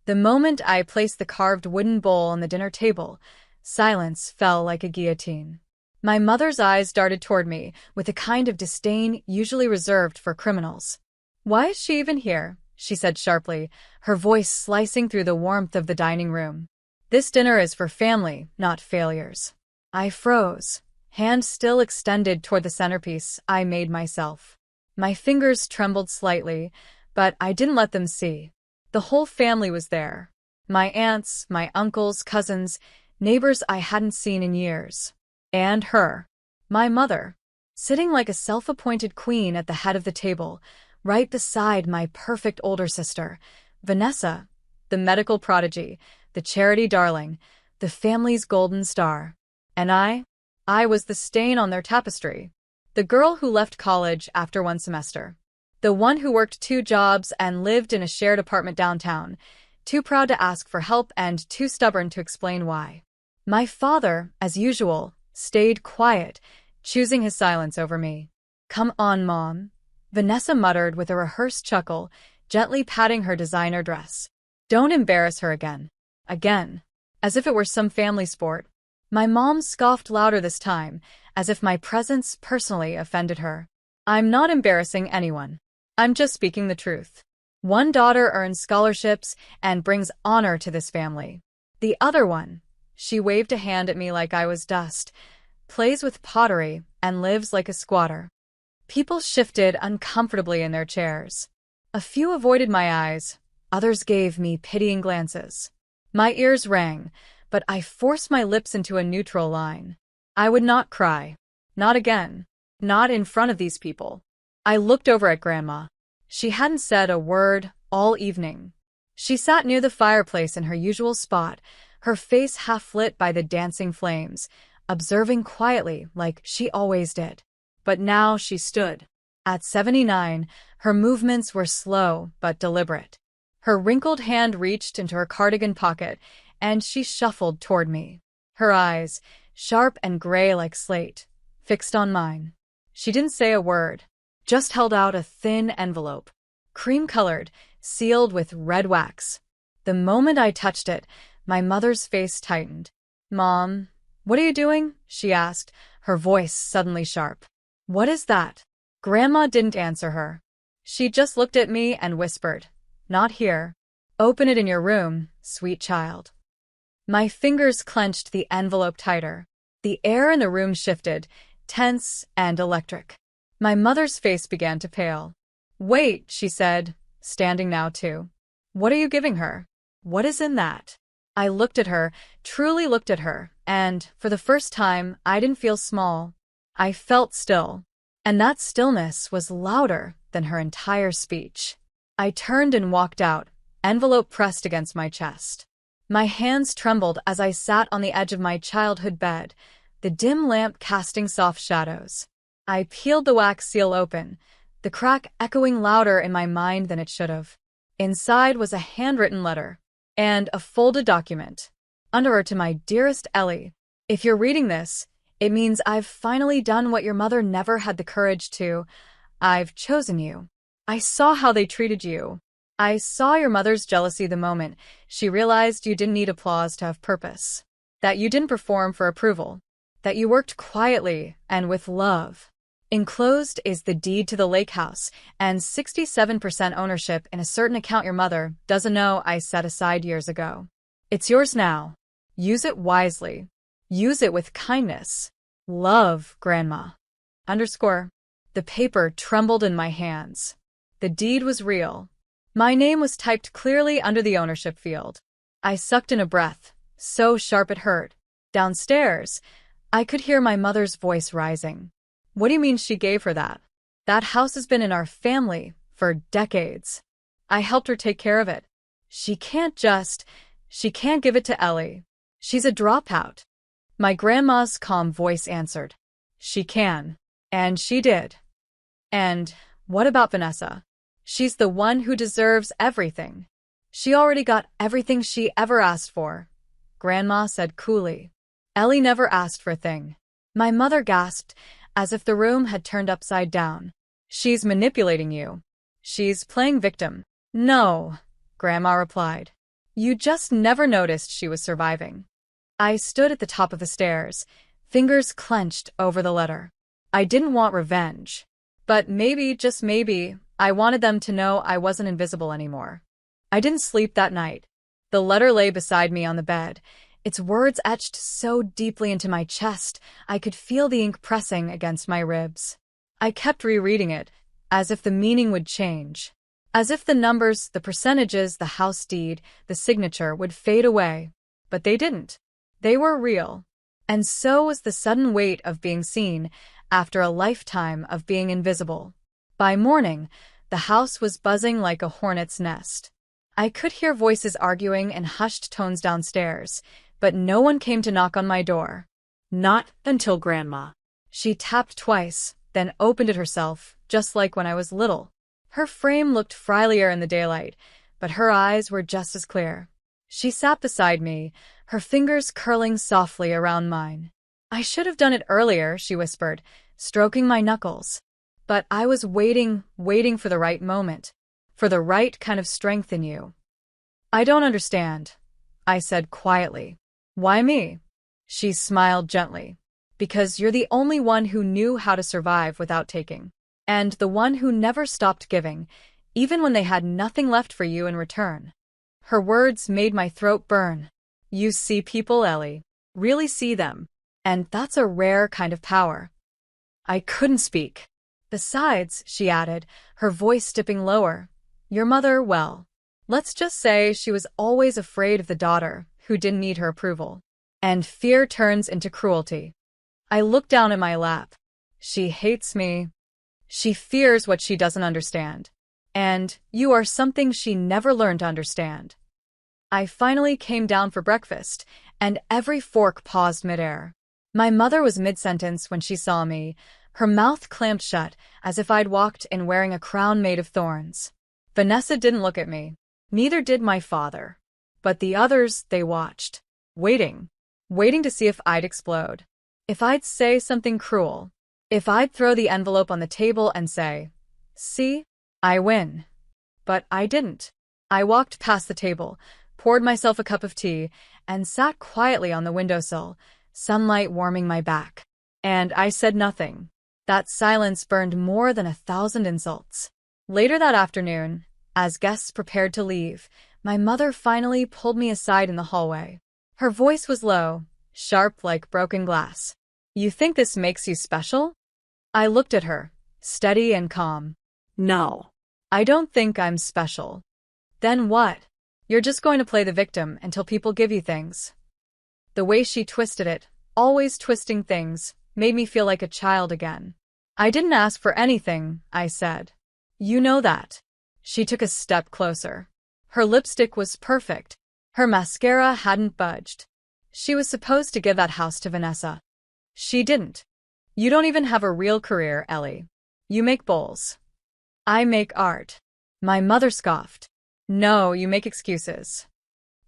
The moment I placed the carved wooden bowl on the dinner table, silence fell like a guillotine. My mother's eyes darted toward me with a kind of disdain usually reserved for criminals. "Why is she even here?" she said sharply, her voice slicing through the warmth of the dining room. "This dinner is for family, not failures." I froze, hand still extended toward the centerpiece I made myself. My fingers trembled slightly, but I didn't let them see. The whole family was there. My aunts, my uncles, cousins, neighbors I hadn't seen in years. And her, my mother, sitting like a self-appointed queen at the head of the table, right beside my perfect older sister, Vanessa, the medical prodigy, the charity darling, the family's golden star. And I was the stain on their tapestry. The girl who left college after one semester. The one who worked 2 jobs and lived in a shared apartment downtown, too proud to ask for help and too stubborn to explain why. My father, as usual, stayed quiet, choosing his silence over me. "Come on, Mom," Vanessa muttered with a rehearsed chuckle, gently patting her designer dress. "Don't embarrass her again." Again. As if it were some family sport. My mom scoffed louder this time, as if my presence personally offended her. "I'm not embarrassing anyone. I'm just speaking the truth. One daughter earns scholarships and brings honor to this family. The other one," she waved a hand at me like I was dust, "plays with pottery and lives like a squatter." People shifted uncomfortably in their chairs. A few avoided my eyes, others gave me pitying glances. My ears rang, but I forced my lips into a neutral line. I would not cry. Not again. Not in front of these people. I looked over at Grandma. She hadn't said a word all evening. She sat near the fireplace in her usual spot, her face half lit by the dancing flames, observing quietly like she always did. But now she stood. At 79, her movements were slow but deliberate. Her wrinkled hand reached into her cardigan pocket, and she shuffled toward me. Her eyes, sharp and gray like slate, fixed on mine. She didn't say a word, just held out a thin envelope, cream-colored, sealed with red wax. The moment I touched it, my mother's face tightened. "Mom, what are you doing?" she asked, her voice suddenly sharp. "What is that?" Grandma didn't answer her. She just looked at me and whispered, "Not here. Open it in your room, sweet child." My fingers clenched the envelope tighter. The air in the room shifted, tense and electric. My mother's face began to pale. "Wait," she said, standing now too. "What are you giving her? What is in that?" I looked at her, truly looked at her, and, for the first time, I didn't feel small. I felt still. And that stillness was louder than her entire speech. I turned and walked out, envelope pressed against my chest. My hands trembled as I sat on the edge of my childhood bed, the dim lamp casting soft shadows. I peeled the wax seal open, the crack echoing louder in my mind than it should have. Inside was a handwritten letter and a folded document. Under it to my dearest Ellie. "If you're reading this, it means I've finally done what your mother never had the courage to. I've chosen you. I saw how they treated you. I saw your mother's jealousy the moment she realized you didn't need applause to have purpose. That you didn't perform for approval. That you worked quietly and with love. Enclosed is the deed to the lake house and 67% ownership in a certain account your mother doesn't know I set aside years ago. It's yours now. Use it wisely. Use it with kindness. Love, Grandma. _ The paper trembled in my hands. The deed was real. My name was typed clearly under the ownership field. I sucked in a breath, so sharp it hurt. Downstairs, I could hear my mother's voice rising. "What do you mean she gave her that? That house has been in our family for decades. I helped her take care of it. She can't give it to Ellie. She's a dropout." My grandma's calm voice answered. "She can. And she did. And what about Vanessa? She's the one who deserves everything. She already got everything she ever asked for," Grandma said coolly. "Ellie never asked for a thing." My mother gasped, as if the room had turned upside down. "She's manipulating you. She's playing victim." "No," Grandma replied. You just never noticed she was surviving. I stood at the top of the stairs, fingers clenched over the letter. I didn't want revenge. But maybe, just maybe, I wanted them to know I wasn't invisible anymore. I didn't sleep that night. The letter lay beside me on the bed, its words etched so deeply into my chest I could feel the ink pressing against my ribs. I kept rereading it, as if the meaning would change. As if the numbers, the percentages, the house deed, the signature would fade away. But they didn't. They were real. And so was the sudden weight of being seen after a lifetime of being invisible. By morning, the house was buzzing like a hornet's nest. I could hear voices arguing in hushed tones downstairs, but no one came to knock on my door. Not until Grandma. She tapped twice, then opened it herself, just like when I was little. Her frame looked frilier in the daylight, but her eyes were just as clear. She sat beside me, her fingers curling softly around mine. I should have done it earlier, she whispered, stroking my knuckles. But I was waiting for the right moment, for the right kind of strength in you. I don't understand, I said quietly. Why me? She smiled gently. Because you're the only one who knew how to survive without taking. And the one who never stopped giving, even when they had nothing left for you in return. Her words made my throat burn. You see people, Ellie. Really see them. And that's a rare kind of power. I couldn't speak. Besides, she added, her voice dipping lower, your mother, well, let's just say she was always afraid of the daughter who didn't need her approval. And fear turns into cruelty. I looked down at my lap. She hates me. She fears what she doesn't understand. And you are something she never learned to understand. I finally came down for breakfast, and every fork paused midair. My mother was mid-sentence when she saw me, her mouth clamped shut as if I'd walked in wearing a crown made of thorns. Vanessa didn't look at me. Neither did my father. But the others, they watched. Waiting to see if I'd explode. If I'd say something cruel. If I'd throw the envelope on the table and say, see, I win. But I didn't. I walked past the table, poured myself a cup of tea, and sat quietly on the windowsill, sunlight warming my back. And I said nothing. That silence burned more than 1,000 insults. Later that afternoon, as guests prepared to leave, my mother finally pulled me aside in the hallway. Her voice was low, sharp like broken glass. You think this makes you special? I looked at her, steady and calm. No. I don't think I'm special. Then what? You're just going to play the victim until people give you things. The way she twisted it, always twisting things, made me feel like a child again. I didn't ask for anything, I said. You know that. She took a step closer. Her lipstick was perfect. Her mascara hadn't budged. She was supposed to give that house to Vanessa. She didn't. You don't even have a real career, Ellie. You make bowls. I make art. My mother scoffed. No, you make excuses.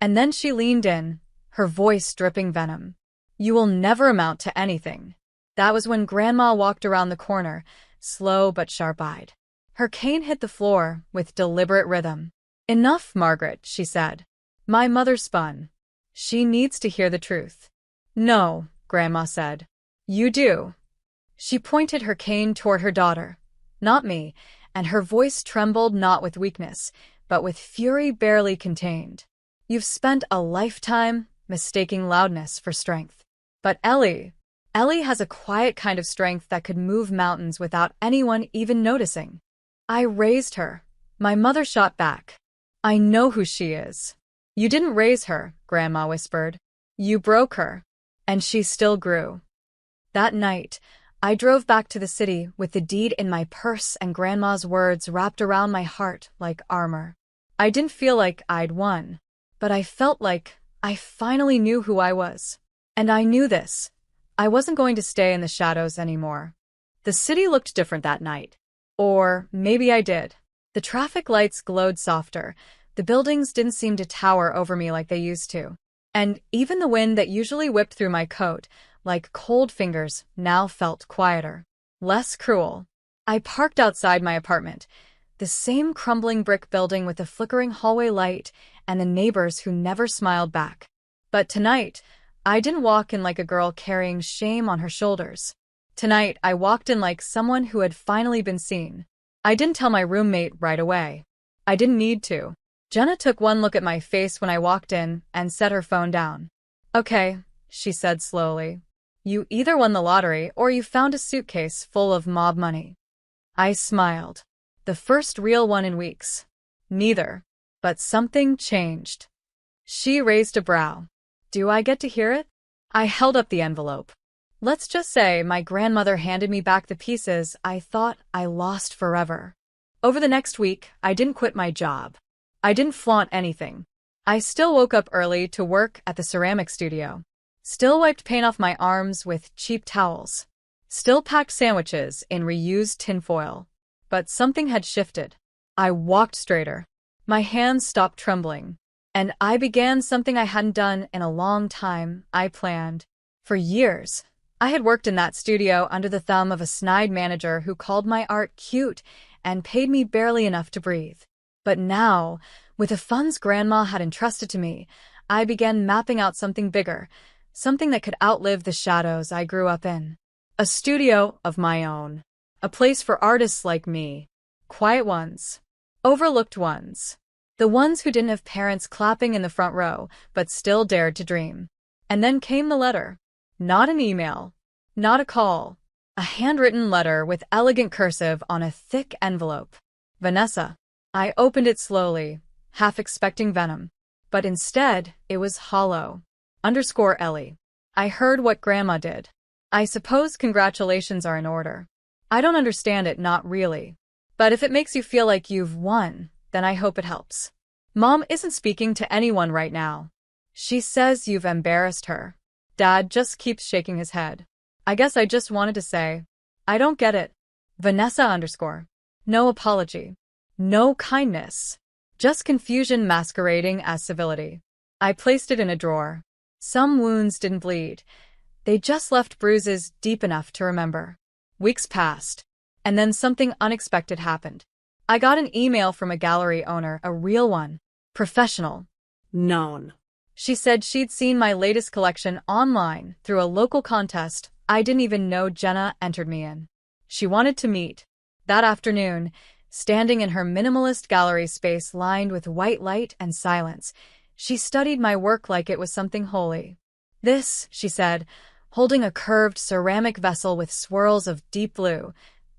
And then she leaned in, her voice dripping venom. You will never amount to anything. That was when Grandma walked around the corner, slow but sharp-eyed. Her cane hit the floor with deliberate rhythm. Enough, Margaret, she said. My mother spun. She needs to hear the truth. No, Grandma said. You do. She pointed her cane toward her daughter, not me, and her voice trembled not with weakness, but with fury barely contained. You've spent a lifetime mistaking loudness for strength. But Ellie has a quiet kind of strength that could move mountains without anyone even noticing. I raised her. My mother shot back. I know who she is. You didn't raise her, Grandma whispered. You broke her. And she still grew. That night, I drove back to the city with the deed in my purse and Grandma's words wrapped around my heart like armor. I didn't feel like I'd won, but I felt like I finally knew who I was. And I knew this. I wasn't going to stay in the shadows anymore. The city looked different that night. Or maybe I did. The traffic lights glowed softer. The buildings didn't seem to tower over me like they used to. And even the wind that usually whipped through my coat, like cold fingers, now felt quieter. Less cruel. I parked outside my apartment, The same crumbling brick building with the flickering hallway light and the neighbors who never smiled back. But tonight, I didn't walk in like a girl carrying shame on her shoulders. Tonight, I walked in like someone who had finally been seen. I didn't tell my roommate right away. I didn't need to. Jenna took one look at my face when I walked in and set her phone down. "Okay," she said slowly. "You either won the lottery or you found a suitcase full of mob money." I smiled. The first real one in weeks. Neither. But something changed. She raised a brow. "Do I get to hear it?" I held up the envelope. Let's just say my grandmother handed me back the pieces I thought I lost forever. Over the next week, I didn't quit my job. I didn't flaunt anything. I still woke up early to work at the ceramic studio. Still wiped paint off my arms with cheap towels. Still packed sandwiches in reused tinfoil. But something had shifted. I walked straighter. My hands stopped trembling. And I began something I hadn't done in a long time. I planned. For years, I had worked in that studio under the thumb of a snide manager who called my art cute and paid me barely enough to breathe. But now, with the funds Grandma had entrusted to me, I began mapping out something bigger, something that could outlive the shadows I grew up in. A studio of my own. A place for artists like me. Quiet ones. Overlooked ones. The ones who didn't have parents clapping in the front row, but still dared to dream. And then came the letter. Not an email. Not a call. A handwritten letter with elegant cursive on a thick envelope. Vanessa. I opened it slowly, half expecting venom. But instead, it was hollow. _Ellie. I heard what Grandma did. I suppose congratulations are in order. I don't understand it, not really. But if it makes you feel like you've won, then I hope it helps. Mom isn't speaking to anyone right now. She says you've embarrassed her. Dad just keeps shaking his head. I guess I just wanted to say, I don't get it. Vanessa _. No apology. No kindness. Just confusion masquerading as civility. I placed it in a drawer. Some wounds didn't bleed. They just left bruises deep enough to remember. Weeks passed. And then something unexpected happened. I got an email from a gallery owner, a real one. Professional. Known. She said she'd seen my latest collection online through a local contest I didn't even know Jenna entered me in. She wanted to meet. That afternoon, standing in her minimalist gallery space lined with white light and silence, she studied my work like it was something holy. "This," she said, holding a curved ceramic vessel with swirls of deep blue,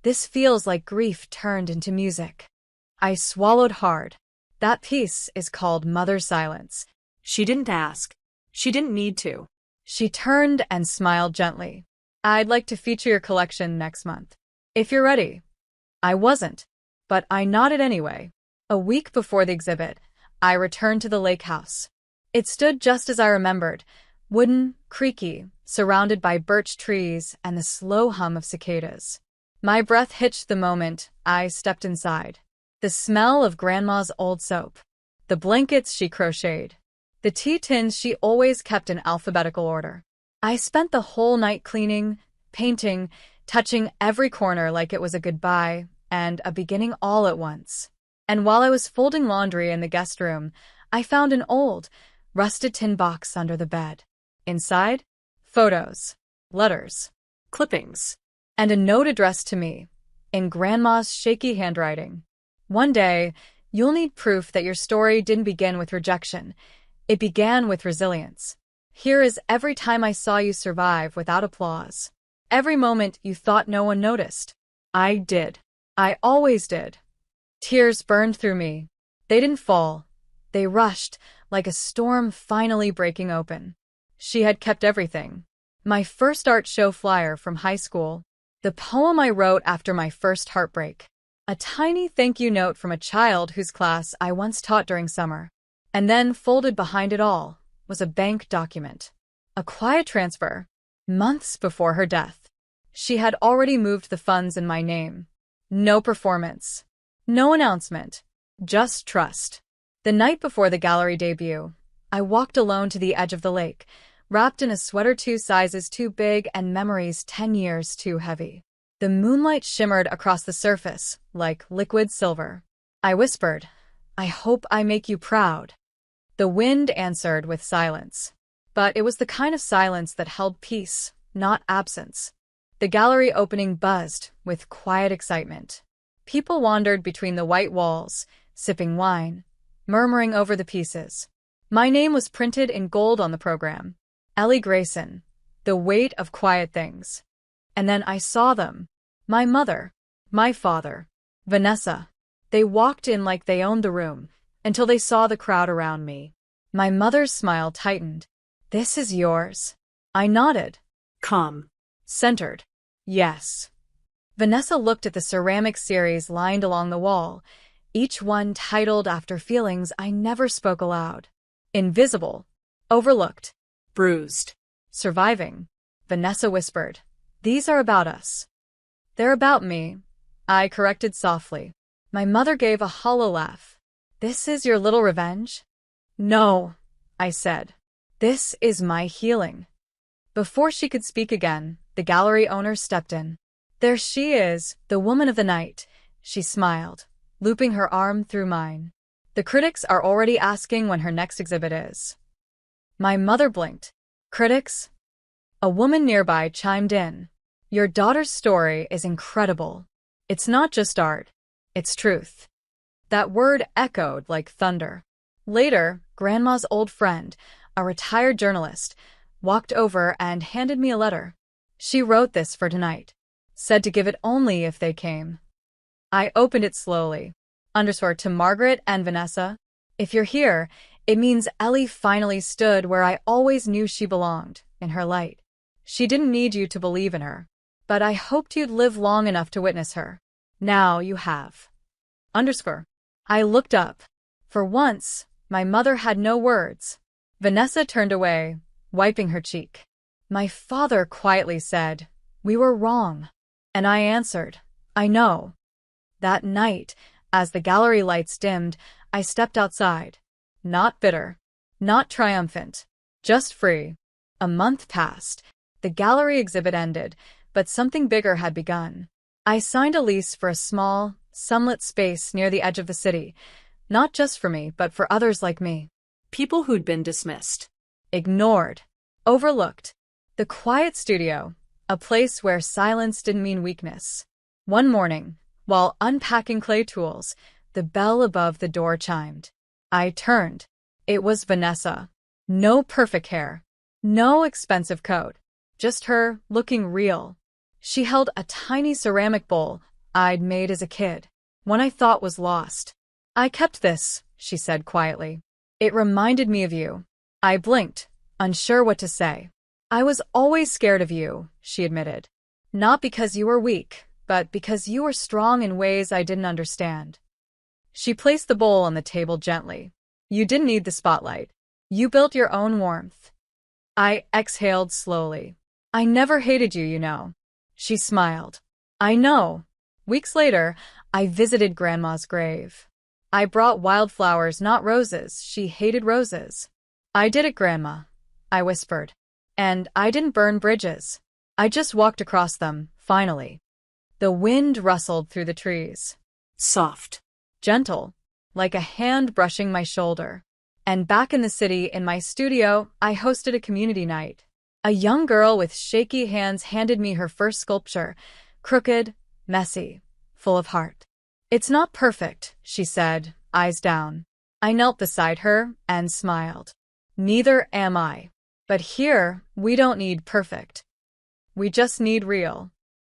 "this feels like grief turned into music." I swallowed hard. That piece is called Mother Silence. She didn't ask. She didn't need to. She turned and smiled gently. "I'd like to feature your collection next month. If you're ready." I wasn't, but I nodded anyway. A week before the exhibit, I returned to the lake house. It stood just as I remembered, wooden, creaky, surrounded by birch trees and the slow hum of cicadas. My breath hitched the moment I stepped inside. The smell of Grandma's old soap. The blankets she crocheted. The tea tins she always kept in alphabetical order. I spent the whole night cleaning, painting, touching every corner like it was a goodbye and a beginning all at once. And while I was folding laundry in the guest room, I found an old, rusted tin box under the bed. Inside, photos, letters, Clippings. and a note addressed to me, in Grandma's shaky handwriting. "One day, you'll need proof that your story didn't begin with rejection. It began with resilience. Here is every time I saw you survive without applause. Every moment you thought no one noticed. I did. I always did." Tears burned through me. They didn't fall. They rushed, like a storm finally breaking open. She had kept everything. My first art show flyer from high school. The poem I wrote after my first heartbreak. A tiny thank you note from a child whose class I once taught during summer. And then, folded behind it all, was a bank document. A quiet transfer. Months before her death. She had already moved the funds in my name. No performance. No announcement. Just trust. The night before the gallery debut, I walked alone to the edge of the lake, wrapped in a sweater 2 sizes too big and memories 10 years too heavy. The moonlight shimmered across the surface like liquid silver. I whispered. I hope I make you proud. The wind answered with silence. But it was the kind of silence that held peace, not absence. The gallery opening buzzed with quiet excitement. People wandered between the white walls, sipping wine, murmuring over the pieces. My name was printed in gold on the program. Ellie Grayson, The Weight of Quiet Things. And then I saw them. My mother, my father, Vanessa. They walked in like they owned the room, until they saw the crowd around me. My mother's smile tightened. This is yours. I nodded. Calm. Centered. Yes. Vanessa looked at the ceramic series lined along the wall, each one titled after feelings I never spoke aloud. Invisible. Overlooked. Bruised. Surviving. Vanessa whispered. These are about us. They're about me, I corrected softly. My mother gave a hollow laugh. This is your little revenge? No, I said. This is my healing. Before she could speak again, the gallery owner stepped in. There she is, the woman of the night, she smiled, looping her arm through mine. The critics are already asking when her next exhibit is. My mother blinked. Critics? A woman nearby chimed in. Your daughter's story is incredible. It's not just art. It's truth. That word echoed like thunder. Later, Grandma's old friend, a retired journalist, walked over and handed me a letter. She wrote this for tonight. Said to give it only if they came. I opened it slowly. To Margaret and Vanessa. If you're here, it means Ellie finally stood where I always knew she belonged, in her light. She didn't need you to believe in her. But I hoped you'd live long enough to witness her. Now you have. I looked up. For once, my mother had no words. Vanessa turned away, wiping her cheek. My father quietly said, we were wrong. And I answered, I know. That night, as the gallery lights dimmed, I stepped outside. Not bitter. Not triumphant. Just free. A month passed. The gallery exhibit ended, but something bigger had begun. I signed a lease for a small, sunlit space near the edge of the city, not just for me, but for others like me. People who'd been dismissed. Ignored. Overlooked. The quiet studio, a place where silence didn't mean weakness. One morning, while unpacking clay tools, the bell above the door chimed. I turned. It was Vanessa. No perfect hair. No expensive coat. Just her, looking real. She held a tiny ceramic bowl I'd made as a kid, one I thought was lost. I kept this, she said quietly. It reminded me of you. I blinked, unsure what to say. I was always scared of you, she admitted. Not because you were weak, but because you were strong in ways I didn't understand. She placed the bowl on the table gently. You didn't need the spotlight. You built your own warmth. I exhaled slowly. I never hated you, you know. She smiled. I know. Weeks later, I visited Grandma's grave. I brought wildflowers, not roses. She hated roses. I did it, Grandma, I whispered. And I didn't burn bridges. I just walked across them, finally. The wind rustled through the trees. Soft. Gentle, like a hand brushing my shoulder. And back in the city, in my studio, I hosted a community night. A young girl with shaky hands handed me her first sculpture, crooked, messy, full of heart. It's not perfect, she said, eyes down. I knelt beside her and smiled. Neither am I. But here, we don't need perfect. We just need real.